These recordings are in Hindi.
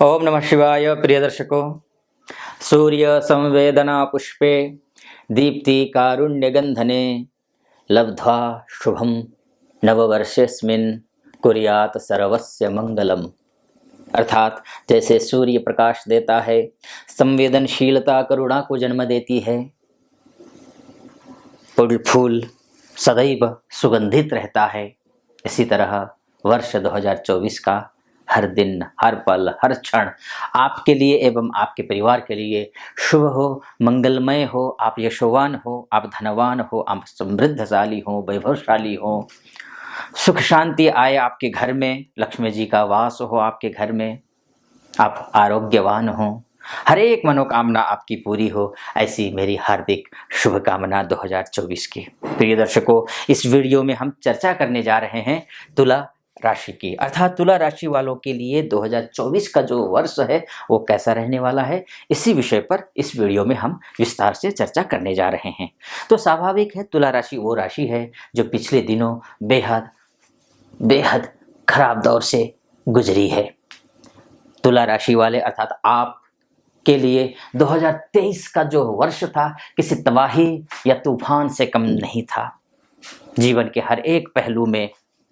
ओम नमः शिवाय। प्रिय दर्शकों, सूर्य संवेदना पुष्पे दीप्ति कारुण्य गंधने लब्ध्वा शुभम नववर्षेस्मिन् कुर्यात सर्वस्य मंगलम। अर्थात जैसे सूर्य प्रकाश देता है, संवेदनशीलता करुणा को जन्म देती है, फूल फूल सदैव सुगंधित रहता है, इसी तरह वर्ष 2024 का हर दिन, हर पल, हर क्षण आपके लिए एवं आपके परिवार के लिए शुभ हो, मंगलमय हो। आप यशोवान हो, आप धनवान हो, आप समृद्धशाली हो, वैभवशाली हो, सुख शांति आए आपके घर में, लक्ष्मी जी का वास हो आपके घर में, आप आरोग्यवान हो, हर एक मनोकामना आपकी पूरी हो, ऐसी मेरी हार्दिक शुभकामना 2024 की। प्रिय दर्शकों, इस वीडियो में हम चर्चा करने जा रहे हैं तुला राशि की। अर्थात तुला राशि वालों के लिए 2024 का जो वर्ष है वो कैसा रहने वाला है, इसी विषय पर इस वीडियो में हम विस्तार से चर्चा करने जा रहे हैं। तो स्वाभाविक है, तुला राशि वो राशि है जो पिछले दिनों बेहद बेहद खराब दौर से गुजरी है। तुला राशि वाले अर्थात आप के लिए 2023 का जो वर्ष था किसी तबाही या तूफान से कम नहीं था। जीवन के हर एक पहलू में,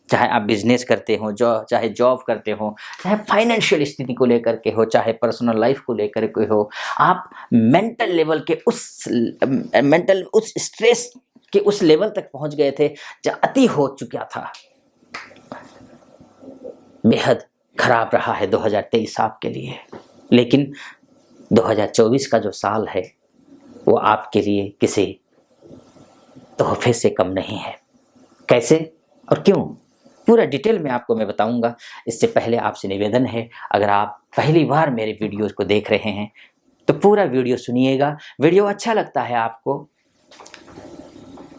चाहे आप बिजनेस करते हो, चाहे जॉब करते हो, चाहे फाइनेंशियल स्थिति को लेकर के हो, चाहे पर्सनल लाइफ को लेकर के हो, आप मेंटल लेवल के उस स्ट्रेस के उस लेवल तक पहुंच गए थे जहाँ अति हो चुका था। बेहद खराब रहा है 2023 आपके लिए, लेकिन 2024 का जो साल है वो आपके लिए किसी तोहफे से कम नहीं है। कैसे और क्यों, पूरा डिटेल में आपको मैं बताऊंगा। इससे पहले आपसे निवेदन है, अगर आप पहली बार मेरे वीडियोस को देख रहे हैं तो पूरा वीडियो सुनिएगा। वीडियो अच्छा लगता है आपको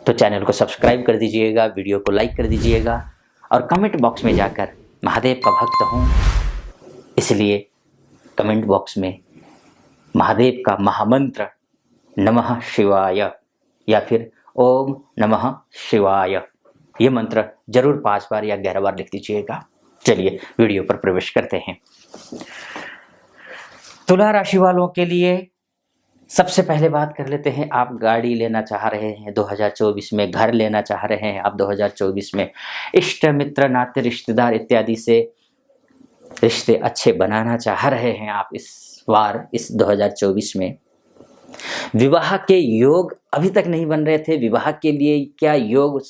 तो चैनल को सब्सक्राइब कर दीजिएगा, वीडियो को लाइक कर दीजिएगा और कमेंट बॉक्स में जाकर महादेव का भक्त हूँ इसलिए कमेंट बॉक्स में महादेव का महामंत्र नमः शिवाय या फिर ओम नमः शिवाय ये मंत्र जरूर 5 बार या 11 बार लिख दीजिएगा। चलिए वीडियो पर प्रवेश करते हैं। तुला राशि वालों के लिए सबसे पहले बात कर लेते हैं। आप गाड़ी लेना चाह रहे हैं 2024 में, घर लेना चाह रहे हैं आप 2024 में, इष्ट मित्र नाते रिश्तेदार इत्यादि से रिश्ते अच्छे बनाना चाह रहे हैं आप इस 2024 में। विवाह के योग अभी तक नहीं बन रहे थे, विवाह के लिए क्या योग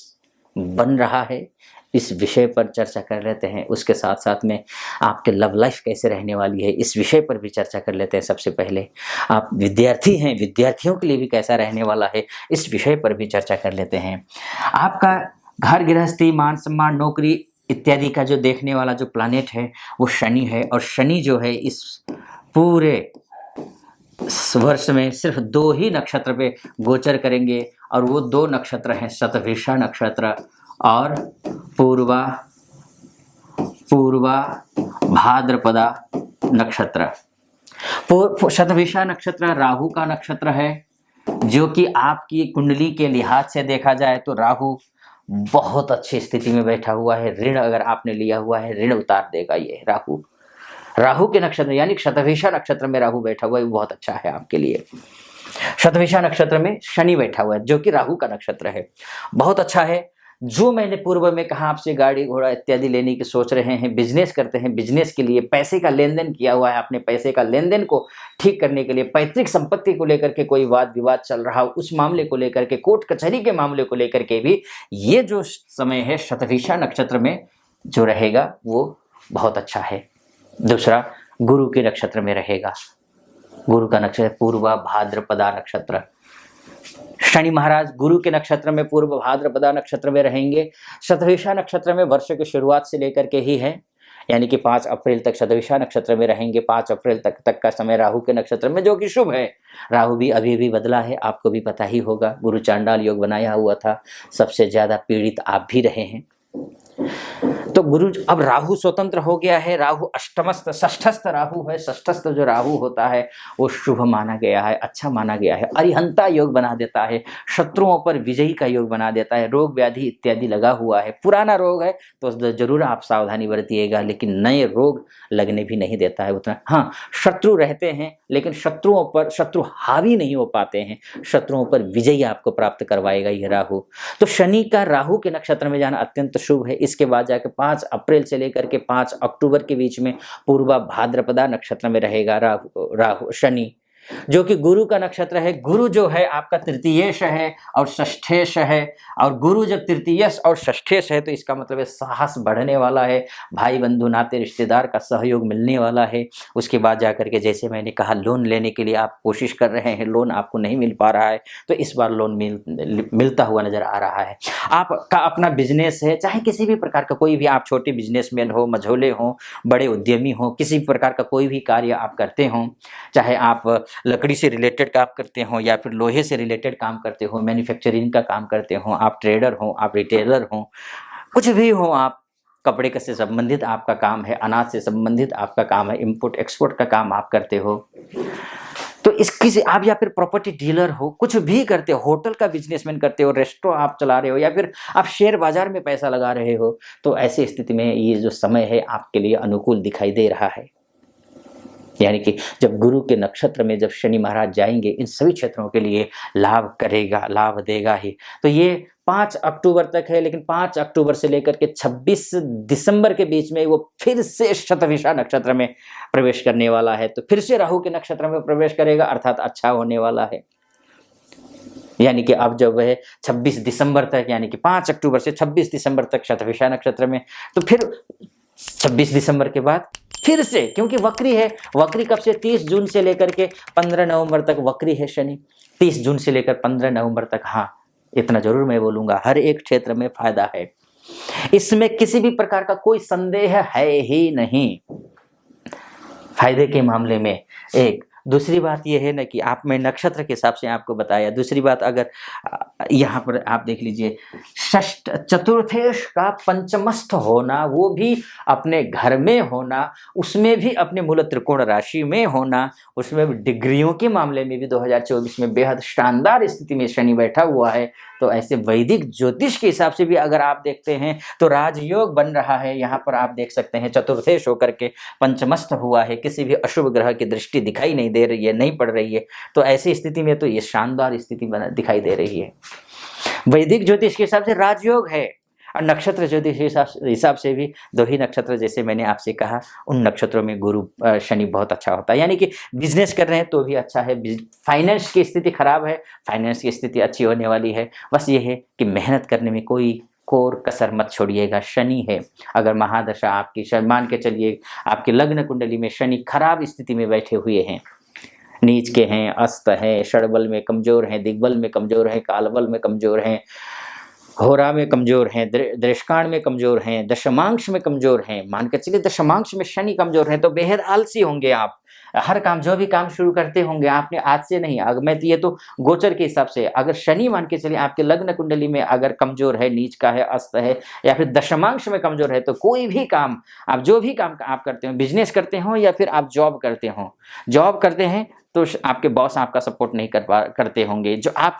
बन रहा है इस विषय पर चर्चा कर लेते हैं। उसके साथ साथ में आपके लव लाइफ कैसे रहने वाली है इस विषय पर भी चर्चा कर लेते हैं। सबसे पहले आप विद्यार्थी हैं, विद्यार्थियों के लिए भी कैसा रहने वाला है इस विषय पर भी चर्चा कर लेते हैं। आपका घर गृहस्थी, मान सम्मान, नौकरी इत्यादि का जो देखने वाला जो प्लानेट है वो शनि है, और शनि जो है इस पूरे वर्ष में सिर्फ 2 ही नक्षत्र पे गोचर करेंगे, और वो 2 नक्षत्र हैं शतभिषा नक्षत्र और पूर्वा भाद्रपदा नक्षत्र। शतभिषा नक्षत्र राहु का नक्षत्र है, जो कि आपकी कुंडली के लिहाज से देखा जाए तो राहु बहुत अच्छी स्थिति में बैठा हुआ है। ऋण अगर आपने लिया हुआ है, ऋण उतार देगा ये राहु के नक्षत्र, यानी शतभिषा नक्षत्र में राहु बैठा हुआ है, वो बहुत अच्छा है आपके लिए। शतभिषा नक्षत्र में शनि बैठा हुआ है जो कि राहु का नक्षत्र है, बहुत अच्छा है। जो मैंने पूर्व में कहा, आपसे गाड़ी घोड़ा इत्यादि लेने की सोच रहे हैं, बिजनेस करते हैं, बिजनेस के लिए पैसे का लेन देन किया हुआ है, अपने पैसे का लेन देन को ठीक करने के लिए, पैतृक संपत्ति को लेकर के कोई वाद विवाद चल रहा हो उस मामले को लेकर के, कोर्ट कचहरी के मामले को लेकर के भी ये जो समय है शतभिषा नक्षत्र में जो रहेगा वो बहुत अच्छा है। दूसरा, गुरु के नक्षत्र में रहेगा। गुरु का नक्षत्र पूर्वा भाद्रपदा नक्षत्र। शनि महाराज गुरु के नक्षत्र में पूर्व भाद्रपदा नक्षत्र में रहेंगे। शतभिषा नक्षत्र में वर्ष की शुरुआत से लेकर के ही है, यानी कि 5 अप्रैल तक शतभिषा नक्षत्र में रहेंगे। 5 अप्रैल तक का समय राहु के नक्षत्र में, जो कि शुभ है। राहु भी अभी बदला है, आपको भी पता ही होगा। गुरु चांडाल योग बनाया हुआ था, सबसे ज्यादा पीड़ित आप भी रहे हैं। तो गुरु अब राहु स्वतंत्र हो गया है, राहु अष्टमस्थ षष्ठस्थ राहु है, षष्ठस्थ जो राहु होता है वो शुभ माना गया है, अच्छा माना गया है, अरिहंता योग बना देता है, शत्रुओं पर विजयी का योग बना देता है, रोग व्याधि इत्यादि लगा हुआ है, पुराना रोग है तो जरूर आप सावधानी बरतिएगा, लेकिन नए रोग लगने भी नहीं देता है उतना। हाँ, शत्रु रहते हैं लेकिन शत्रुओं पर शत्रु हावी नहीं हो पाते हैं, शत्रुओं पर विजय आपको प्राप्त करवाएगा ये राहु। तो शनि का राहु के नक्षत्र में जाना अत्यंत शुभ है। इसके बाद जाकर 5 अप्रैल से लेकर के 5 अक्टूबर के बीच में पूर्वा भाद्रपदा नक्षत्र में रहेगा राहु शनि, जो कि गुरु का नक्षत्र है। गुरु जो है आपका तृतीयेश है और षष्ठेश है, और गुरु जब तृतीयेश और षष्ठेश है तो इसका मतलब है साहस बढ़ने वाला है, भाई बंधु नाते रिश्तेदार का सहयोग मिलने वाला है। उसके बाद जाकर के जैसे मैंने कहा, लोन लेने के लिए आप कोशिश कर रहे हैं, लोन आपको नहीं मिल पा रहा है तो इस बार लोन मिलता हुआ नजर आ रहा है। आपका अपना बिजनेस है, चाहे किसी भी प्रकार का कोई भी, आप छोटे बिजनेसमैन हो, मझोले हो, बड़े उद्यमी हो, किसी भी प्रकार का कोई भी कार्य आप करते हो, चाहे आप लकड़ी से रिलेटेड काम करते हो या फिर लोहे से रिलेटेड काम करते हो, मैन्युफैक्चरिंग का काम करते हो, आप ट्रेडर हो, आप रिटेलर हो, कुछ भी हो, आप कपड़े का से संबंधित आपका काम है, अनाज से संबंधित आपका काम है, इंपोर्ट एक्सपोर्ट का काम आप करते हो, तो किसी आप या फिर प्रॉपर्टी डीलर हो, कुछ भी करते हो, होटल का बिजनेसमैन करते हो, रेस्टोरेंट आप चला रहे हो, या फिर आप शेयर बाजार में पैसा लगा रहे हो, तो ऐसी स्थिति में ये जो समय है आपके लिए अनुकूल दिखाई दे रहा है। यानी कि जब गुरु के नक्षत्र में जब शनि महाराज जाएंगे, इन सभी क्षेत्रों के लिए लाभ करेगा, लाभ देगा ही। तो ये 5 अक्टूबर तक है, लेकिन 5 अक्टूबर से लेकर के 26 दिसंबर के बीच में वो फिर से शतभिषा नक्षत्र में प्रवेश करने वाला है। तो फिर से राहु के नक्षत्र में प्रवेश करेगा, अर्थात अच्छा होने वाला है। यानी कि अब जब वह 26 दिसंबर तक, यानी कि 5 अक्टूबर से 26 दिसंबर तक शतभिषा नक्षत्र में, तो फिर 26 दिसंबर के बाद फिर से, क्योंकि वक्री है, वक्री कब से, 30 जून से लेकर के 15 नवंबर तक वक्री है शनि, 30 जून से लेकर 15 नवंबर तक। हाँ, इतना जरूर मैं बोलूंगा, हर एक क्षेत्र में फायदा है, इसमें किसी भी प्रकार का कोई संदेह है ही नहीं फायदे के मामले में। एक दूसरी बात यह है ना कि आप, मैं नक्षत्र के हिसाब से आपको बताया। दूसरी बात, अगर यहाँ पर आप देख लीजिए, षष्ठ चतुर्थेश का पंचमस्थ होना, वो भी अपने घर में होना, उसमें भी अपने मूल त्रिकोण राशि में होना, उसमें भी डिग्रियों के मामले में भी 2024 में बेहद शानदार स्थिति में शनि बैठा हुआ है। तो ऐसे वैदिक ज्योतिष के हिसाब से भी अगर आप देखते हैं तो राजयोग बन रहा है। यहाँ पर आप देख सकते हैं चतुर्थेश होकर के पंचमस्थ हुआ है, किसी भी अशुभ ग्रह की दृष्टि दिखाई नहीं दे रही है, नहीं पड़ रही है। तो ऐसी स्थिति में तो ये शानदार स्थिति दिखाई दे रही है। वैदिक ज्योतिष के हिसाब से राजयोग है, और नक्षत्र ज्योतिष के हिसाब से भी 2 ही नक्षत्र, जैसे मैंने आपसे कहा, उन नक्षत्रों में गुरु शनि बहुत अच्छा होता है। यानी कि बिजनेस कर रहे हैं तो भी अच्छा है, फाइनेंस की स्थिति खराब है, फाइनेंस की स्थिति अच्छी होने वाली है। बस ये है कि मेहनत करने में कोई कोर कसर मत छोड़िएगा। शनि है, अगर महादशा आपकी, मान के चलिए आपकी लग्न कुंडली में शनि खराब स्थिति में बैठे हुए हैं, नीच के हैं, अस्त हैं, षडबल में कमजोर हैं, दिग्बल में कमजोर हैं, कालबल में कमजोर हैं, होरा में कमजोर हैं, दृष्काण में कमजोर हैं, दशमांश में कमजोर हैं, मान के चलिए दशमांश में शनि कमजोर हैं, तो बेहद आलसी होंगे आप। हर काम, जो भी काम शुरू करते होंगे आपने आज से नहीं, अगर मैं ये तो गोचर के हिसाब से, अगर शनि मान के चलिए आपके लग्न कुंडली में अगर कमजोर है, नीच का है, अस्त है, या फिर दशमांश में कमजोर है, तो कोई भी काम आप, जो भी काम आप करते हो, बिजनेस करते हो या फिर आप जॉब करते हो, जॉब करते हैं तो आपके बॉस आपका सपोर्ट नहीं करते होंगे, जो आप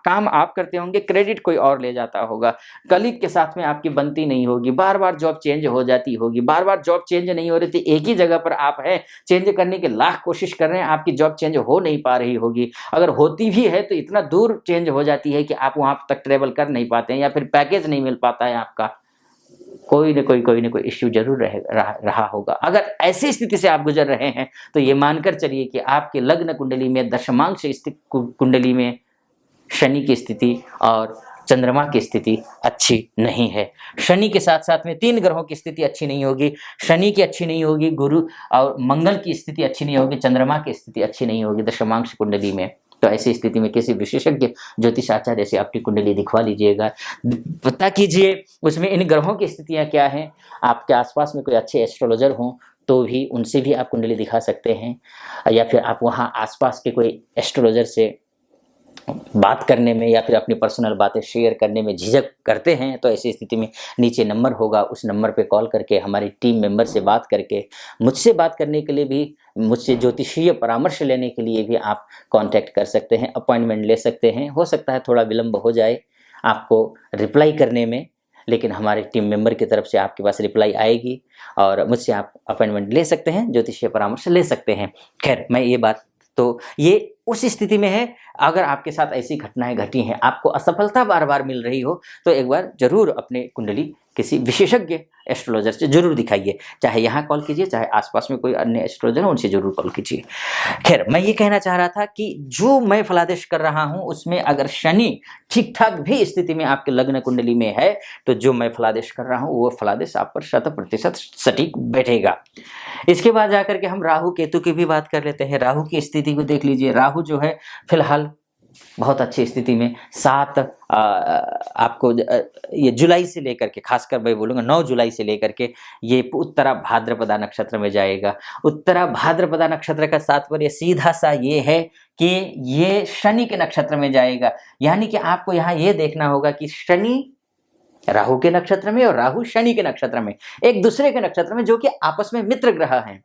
काम आप करते होंगे, क्रेडिट कोई और ले जाता होगा, कलीग के साथ में आपकी बनती नहीं होगी, बार बार जॉब चेंज हो जाती होगी, बार बार जॉब चेंज नहीं हो रही थी, एक ही जगह पर आप हैं, चेंज करने के लाख कोशिश कर रहे हैं, आपकी जॉब चेंज हो नहीं पा रही होगी, अगर होती भी है तो इतना दूर चेंज हो जाती है कि आप वहां तक ट्रेवल कर नहीं पाते हैं, या फिर पैकेज नहीं मिल पाता है आपका, कोई न कोई इश्यू जरूर रहा होगा। अगर ऐसी स्थिति से आप गुजर रहे हैं तो ये मानकर चलिए कि आपके लग्न कुंडली में, दशमांश स्थिति कुंडली में शनि की स्थिति और चंद्रमा की स्थिति अच्छी नहीं है। शनि के साथ साथ में 3 ग्रहों की स्थिति अच्छी नहीं होगी, शनि की अच्छी नहीं होगी, गुरु और मंगल की स्थिति अच्छी नहीं होगी, चंद्रमा की स्थिति अच्छी नहीं होगी दशमांश कुंडली में। तो ऐसी स्थिति में किसी विशेषज्ञ ज्योतिष आचार्य से अपनी कुंडली दिखवा लीजिएगा, पता कीजिए उसमें इन ग्रहों की स्थितियां क्या हैं। आपके आसपास में कोई अच्छे एस्ट्रोलॉजर हों तो भी उनसे भी आप कुंडली दिखा सकते हैं, या फिर आप वहां आसपास के कोई एस्ट्रोलॉजर से बात करने में या फिर अपनी पर्सनल बातें शेयर करने में झिझक करते हैं, तो ऐसी स्थिति में नीचे नंबर होगा, उस नंबर पे कॉल करके हमारी टीम मेंबर से बात करके, मुझसे बात करने के लिए भी, मुझसे ज्योतिषीय परामर्श लेने के लिए भी आप कांटेक्ट कर सकते हैं, अपॉइंटमेंट ले सकते हैं। हो सकता है थोड़ा विलंब हो जाए आपको रिप्लाई करने में, लेकिन हमारे टीम मेंबर की तरफ से आपके पास रिप्लाई आएगी और मुझसे आप अपॉइंटमेंट ले सकते हैं, ज्योतिषीय परामर्श ले सकते हैं। खैर, मैं ये बात, तो ये उस स्थिति में है, अगर आपके साथ ऐसी घटनाएं घटी हैं, आपको असफलता बार बार मिल रही हो, तो एक बार जरूर अपने कुंडली किसी विशेषज्ञ एस्ट्रोलॉजर से जरूर दिखाइए। चाहे यहाँ कॉल कीजिए, चाहे आसपास में कोई अन्य एस्ट्रोलॉजर हो, उनसे जरूर कॉल कीजिए। खैर, मैं ये कहना चाह रहा था कि जो मैं फलादेश कर रहा हूँ उसमें अगर शनि ठीक ठाक भी स्थिति में आपके लग्न कुंडली में है, तो जो मैं फलादेश कर रहा हूँ वो फलादेश आप पर 100% सटीक बैठेगा। इसके बाद जाकर के हम राहु केतु की भी बात कर लेते हैं। राहु की स्थिति को देख लीजिए। राहु जो है फिलहाल बहुत अच्छी स्थिति में 7 आपको ये जुलाई से लेकर के, खासकर मैं बोलूँगा 9 जुलाई से लेकर के ये उत्तरा भाद्रपदा नक्षत्र में जाएगा। उत्तरा भाद्रपदा नक्षत्र का तात्पर्य सीधा सा ये है कि ये शनि के नक्षत्र में जाएगा। यानी कि आपको यहाँ ये देखना होगा कि शनि राहु के नक्षत्र में और राहु शनि के नक्षत्र में, एक दूसरे के नक्षत्र में, जो कि आपस में मित्र ग्रह हैं।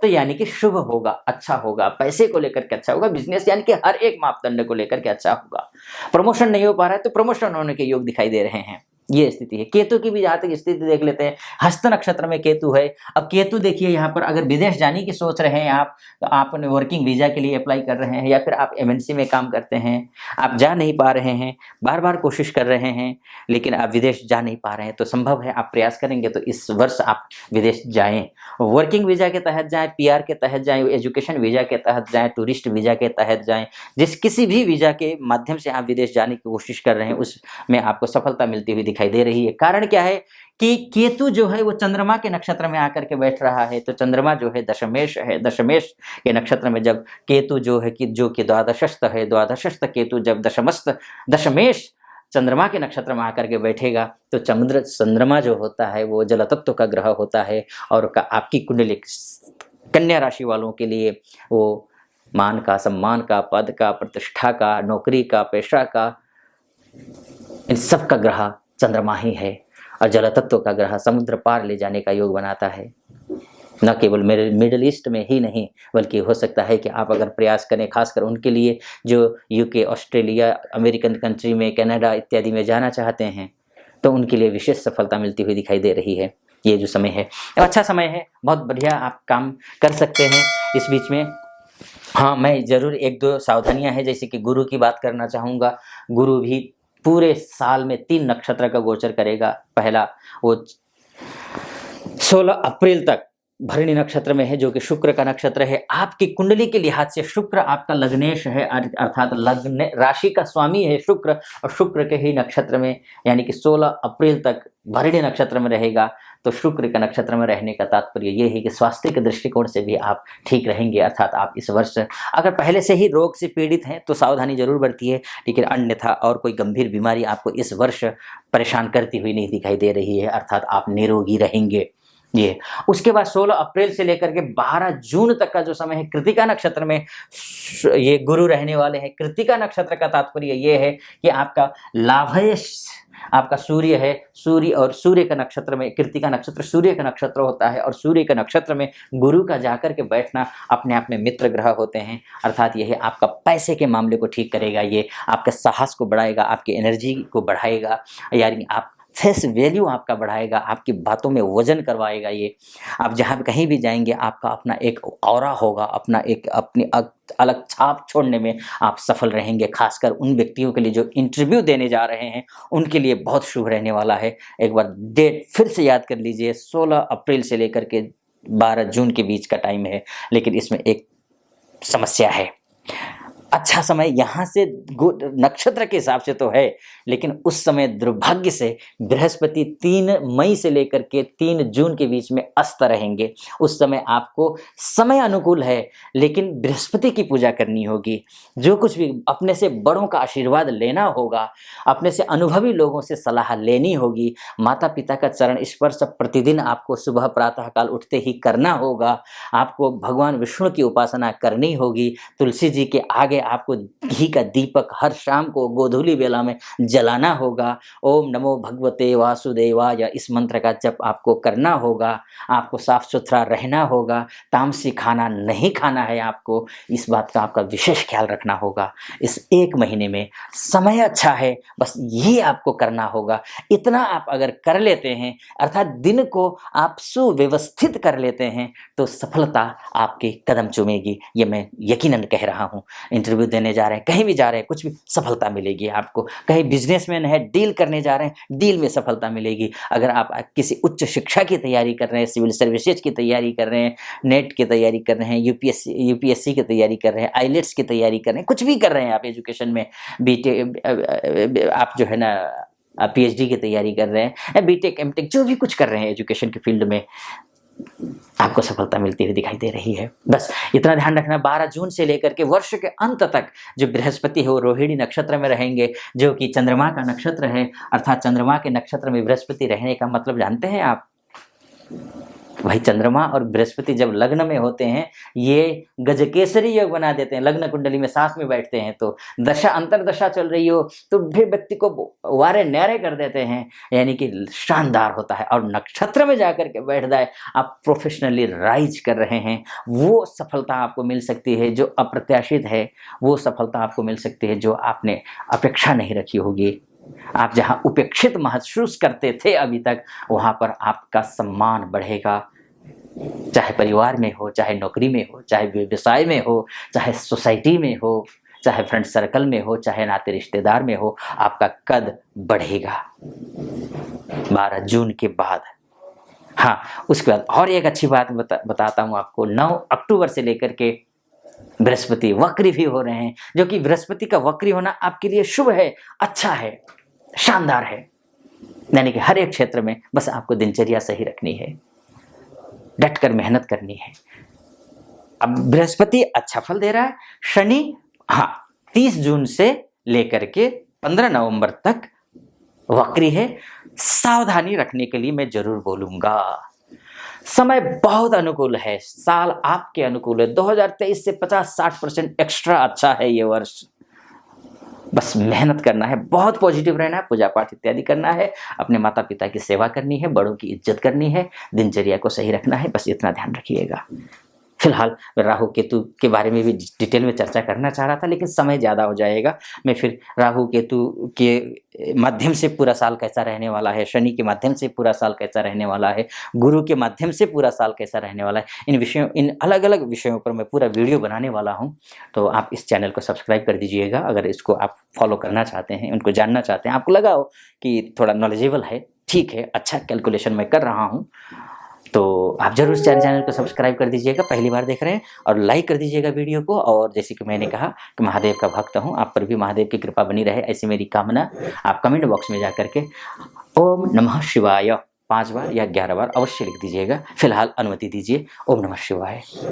तो यानी कि शुभ होगा, अच्छा होगा, पैसे को लेकर के अच्छा होगा, बिजनेस यानी कि हर एक मापदंड को लेकर के अच्छा होगा। प्रमोशन नहीं हो पा रहा है तो प्रमोशन होने के योग दिखाई दे रहे हैं, ये स्थिति है। केतु की भी जहां तक स्थिति देख लेते हैं, हस्त नक्षत्र में केतु है। अब केतु देखिए यहाँ पर, अगर विदेश जाने की सोच रहे हैं आप, तो आप वर्किंग वीजा के लिए अप्लाई कर रहे हैं, या फिर आप एमएनसी में काम करते हैं, आप जा नहीं पा रहे हैं, बार बार कोशिश कर रहे हैं लेकिन आप विदेश जा नहीं पा रहे हैं, तो संभव है आप प्रयास करेंगे तो इस वर्ष आप विदेश जाएं। वर्किंग वीजा के तहत जाएं, पीआर के तहत जाएं, एजुकेशन वीजा के तहत जाएं, टूरिस्ट वीजा के तहत जाएं, जिस किसी भी वीजा के माध्यम से आप विदेश जाने की कोशिश कर रहे हैं उसमें आपको सफलता मिलती हुई दिखाई दे रही है। कारण क्या है कि केतु जो है वो चंद्रमा के नक्षत्र में आकर के बैठ रहा है। तो चंद्रमा जो है दशमेश है, दशमेश के नक्षत्र में जब केतु जो है कि जो कि द्वादशस्थ है, द्वादशस्थ केतु जब दशमेश चंद्रमा के नक्षत्र में आकर के बैठेगा, तो चंद्रमा जो होता है वो जल तत्व का ग्रह होता है, और आपकी कुंडली कन्या राशि वालों के लिए वो मान का, सम्मान का, पद का, प्रतिष्ठा का, नौकरी का, पेशा का, इन सब का ग्रह चंद्रमा ही है। और जल तत्व का ग्रह समुद्र पार ले जाने का योग बनाता है। न केवल मिडिल ईस्ट में ही नहीं, बल्कि हो सकता है कि आप अगर प्रयास करें, खासकर उनके लिए जो यूके, ऑस्ट्रेलिया, अमेरिकन कंट्री में, कनाडा इत्यादि में जाना चाहते हैं, तो उनके लिए विशेष सफलता मिलती हुई दिखाई दे रही है। ये जो समय है अच्छा समय है, बहुत बढ़िया आप काम कर सकते हैं इस बीच में। हाँ, मैं ज़रूर 1-2 सावधानियां हैं, जैसे कि गुरु की बात करना चाहूँगा। गुरु भी पूरे साल में 3 नक्षत्र का गोचर करेगा। पहला वो 16 अप्रैल तक भरणी नक्षत्र में है, जो कि शुक्र का नक्षत्र है। आपकी कुंडली के लिहाज से शुक्र आपका लग्नेश है, अर्थात लग्न राशि का स्वामी है शुक्र, और शुक्र के ही नक्षत्र में यानी कि 16 अप्रैल तक भरणी नक्षत्र में रहेगा। तो शुक्र का नक्षत्र में रहने का तात्पर्य ये है कि स्वास्थ्य के दृष्टिकोण से भी आप ठीक रहेंगे, अर्थात आप इस वर्ष अगर पहले से ही रोग से पीड़ित हैं तो सावधानी जरूर बरतिए, लेकिन अन्यथा और कोई गंभीर बीमारी आपको इस वर्ष परेशान करती हुई नहीं दिखाई दे रही है, अर्थात आप निरोगी रहेंगे। ये उसके बाद 16 अप्रैल से लेकर के 12 जून तक का जो समय है, कृतिका नक्षत्र में ये गुरु रहने वाले हैं। कृतिका नक्षत्र का तात्पर्य ये है कि आपका लाभयश आपका सूर्य है, सूर्य और सूर्य का नक्षत्र में, कृतिका नक्षत्र सूर्य का नक्षत्र होता है, और सूर्य के नक्षत्र में गुरु का जाकर के बैठना अपने आप में मित्र ग्रह होते हैं, अर्थात यह आपका पैसे के मामले को ठीक करेगा, ये आपके साहस को बढ़ाएगा, आपकी एनर्जी को बढ़ाएगा, यानी आप फेस वैल्यू आपका बढ़ाएगा, आपकी बातों में वजन करवाएगा। ये आप जहाँ कहीं भी जाएंगे आपका अपना एक ऑरा होगा, अपना एक अपनी अलग छाप छोड़ने में आप सफल रहेंगे। खासकर उन व्यक्तियों के लिए जो इंटरव्यू देने जा रहे हैं उनके लिए बहुत शुभ रहने वाला है। एक बार डेट फिर से याद कर लीजिए, 16 अप्रैल से लेकर के 12 जून के बीच का टाइम है, लेकिन इसमें एक समस्या है। अच्छा समय यहाँ से नक्षत्र के हिसाब से तो है, लेकिन उस समय दुर्भाग्य से बृहस्पति 3 मई से लेकर के 3 जून के बीच में अस्त रहेंगे। उस समय आपको समय अनुकूल है, लेकिन बृहस्पति की पूजा करनी होगी। जो कुछ भी अपने से बड़ों का आशीर्वाद लेना होगा, अपने से अनुभवी लोगों से सलाह लेनी होगी, माता पिता का चरण स्पर्श प्रतिदिन आपको सुबह प्रातःकाल उठते ही करना होगा। आपको भगवान विष्णु की उपासना करनी होगी, तुलसी जी के आगे आपको घी का दीपक हर शाम को गोधूली बेला में जलाना होगा। ओम नमो भगवते वासुदेवाय इस मंत्र का जप आपको करना होगा। आपको साफ सुथरा रहना होगा, तामसी खाना नहीं खाना है आपको, इस बात का आपका विशेष ख्याल रखना होगा। इस 1 महीने में समय अच्छा है, बस ये आपको करना होगा। इतना आप अगर कर लेते हैं, अर्थात दिन को आप सुव्यवस्थित कर लेते हैं, तो सफलता आपके कदम चूमेगी। ये मैं यकीनन कह रहा हूँ। इंटरव्यू देने जा रहे हैं, कहीं भी जा रहे हैं, कुछ भी सफलता मिलेगी आपको। कहीं बिजनेसमैन है, डील करने जा रहे हैं, डील में सफलता मिलेगी। अगर आप किसी उच्च शिक्षा की तैयारी कर रहे हैं, सिविल सर्विसेज की तैयारी कर रहे हैं, नेट की तैयारी कर रहे हैं, यूपीएससी की तैयारी कर रहे हैं, आईलेट्स की तैयारी कर रहे हैं, कुछ भी कर रहे हैं आप एजुकेशन में, आप जो है ना पीएचडी की तैयारी कर रहे हैं, बीटेक एमटेक जो भी कुछ कर रहे हैं एजुकेशन के फील्ड में, आपको सफलता मिलती हुई दिखाई दे रही है। बस इतना ध्यान रखना, 12 जून से लेकर के वर्ष के अंत तक जो बृहस्पति है वो रोहिणी नक्षत्र में रहेंगे, जो कि चंद्रमा का नक्षत्र है। अर्थात चंद्रमा के नक्षत्र में बृहस्पति रहने का मतलब जानते हैं आप? भाई चंद्रमा और बृहस्पति जब लग्न में होते हैं, ये गजकेसरी योग बना देते हैं। लग्न कुंडली में साथ में बैठते हैं, तो दशा अंतर दशा चल रही हो तो भी व्यक्ति को वारे न्यारे कर देते हैं, यानी कि शानदार होता है। और नक्षत्र में जाकर के बैठ जाए, आप प्रोफेशनली राइज कर रहे हैं, वो सफलता आपको मिल सकती है जो अप्रत्याशित है। वो सफलता आपको मिल सकती है जो आपने अपेक्षा नहीं रखी होगी। आप जहां उपेक्षित महसूस करते थे अभी तक, वहां पर आपका सम्मान बढ़ेगा। चाहे परिवार में हो, चाहे नौकरी में हो, चाहे व्यवसाय में हो, चाहे सोसाइटी में हो, चाहे फ्रेंड सर्कल में हो, चाहे नाते रिश्तेदार में हो, आपका कद बढ़ेगा 12 जून के बाद। हाँ, उसके बाद और एक अच्छी बात बताता हूँ आपको। 9 अक्टूबर से लेकर के बृहस्पति वक्री भी हो रहे हैं, जो कि बृहस्पति का वक्री होना आपके लिए शुभ है, अच्छा है, शानदार है। यानी कि हर एक क्षेत्र में बस आपको दिनचर्या सही रखनी है, डट कर मेहनत करनी है। अब बृहस्पति अच्छा फल दे रहा है, शनि 30 जून से लेकर के 15 नवंबर तक वक्री है। सावधानी रखने के लिए मैं जरूर बोलूंगा। समय बहुत अनुकूल है, साल आपके अनुकूल है। 2023 से 50-60% एक्स्ट्रा अच्छा है ये वर्ष। बस मेहनत करना है, बहुत पॉजिटिव रहना है, पूजा पाठ इत्यादि करना है, अपने माता पिता की सेवा करनी है, बड़ों की इज्जत करनी है, दिनचर्या को सही रखना है। बस इतना ध्यान रखिएगा। फिलहाल राहु केतु के बारे में भी डिटेल में चर्चा करना चाह रहा था, लेकिन समय ज़्यादा हो जाएगा। मैं फिर राहु केतु के माध्यम से पूरा साल कैसा रहने वाला है, शनि के माध्यम से पूरा साल कैसा रहने वाला है, गुरु के माध्यम से पूरा साल कैसा रहने वाला है, इन अलग अलग विषयों पर मैं पूरा वीडियो बनाने वाला हूँ। तो आप इस चैनल को सब्सक्राइब कर दीजिएगा अगर इसको आप फॉलो करना चाहते हैं, उनको जानना चाहते हैं, आपको लगा हो कि थोड़ा नॉलेजेबल है, ठीक है, अच्छा कैलकुलेशन मैं कर रहा हूँ, तो आप जरूर इस चैनल को सब्सक्राइब कर दीजिएगा, पहली बार देख रहे हैं, और लाइक कर दीजिएगा वीडियो को। और जैसे कि मैंने कहा कि महादेव का भक्त हूँ, आप पर भी महादेव की कृपा बनी रहे, ऐसी मेरी कामना। आप कमेंट बॉक्स में जा करके ओम नमः शिवाय 5 बार या 11 बार अवश्य लिख दीजिएगा। फिलहाल अनुमति दीजिए। ओम नमः शिवाय।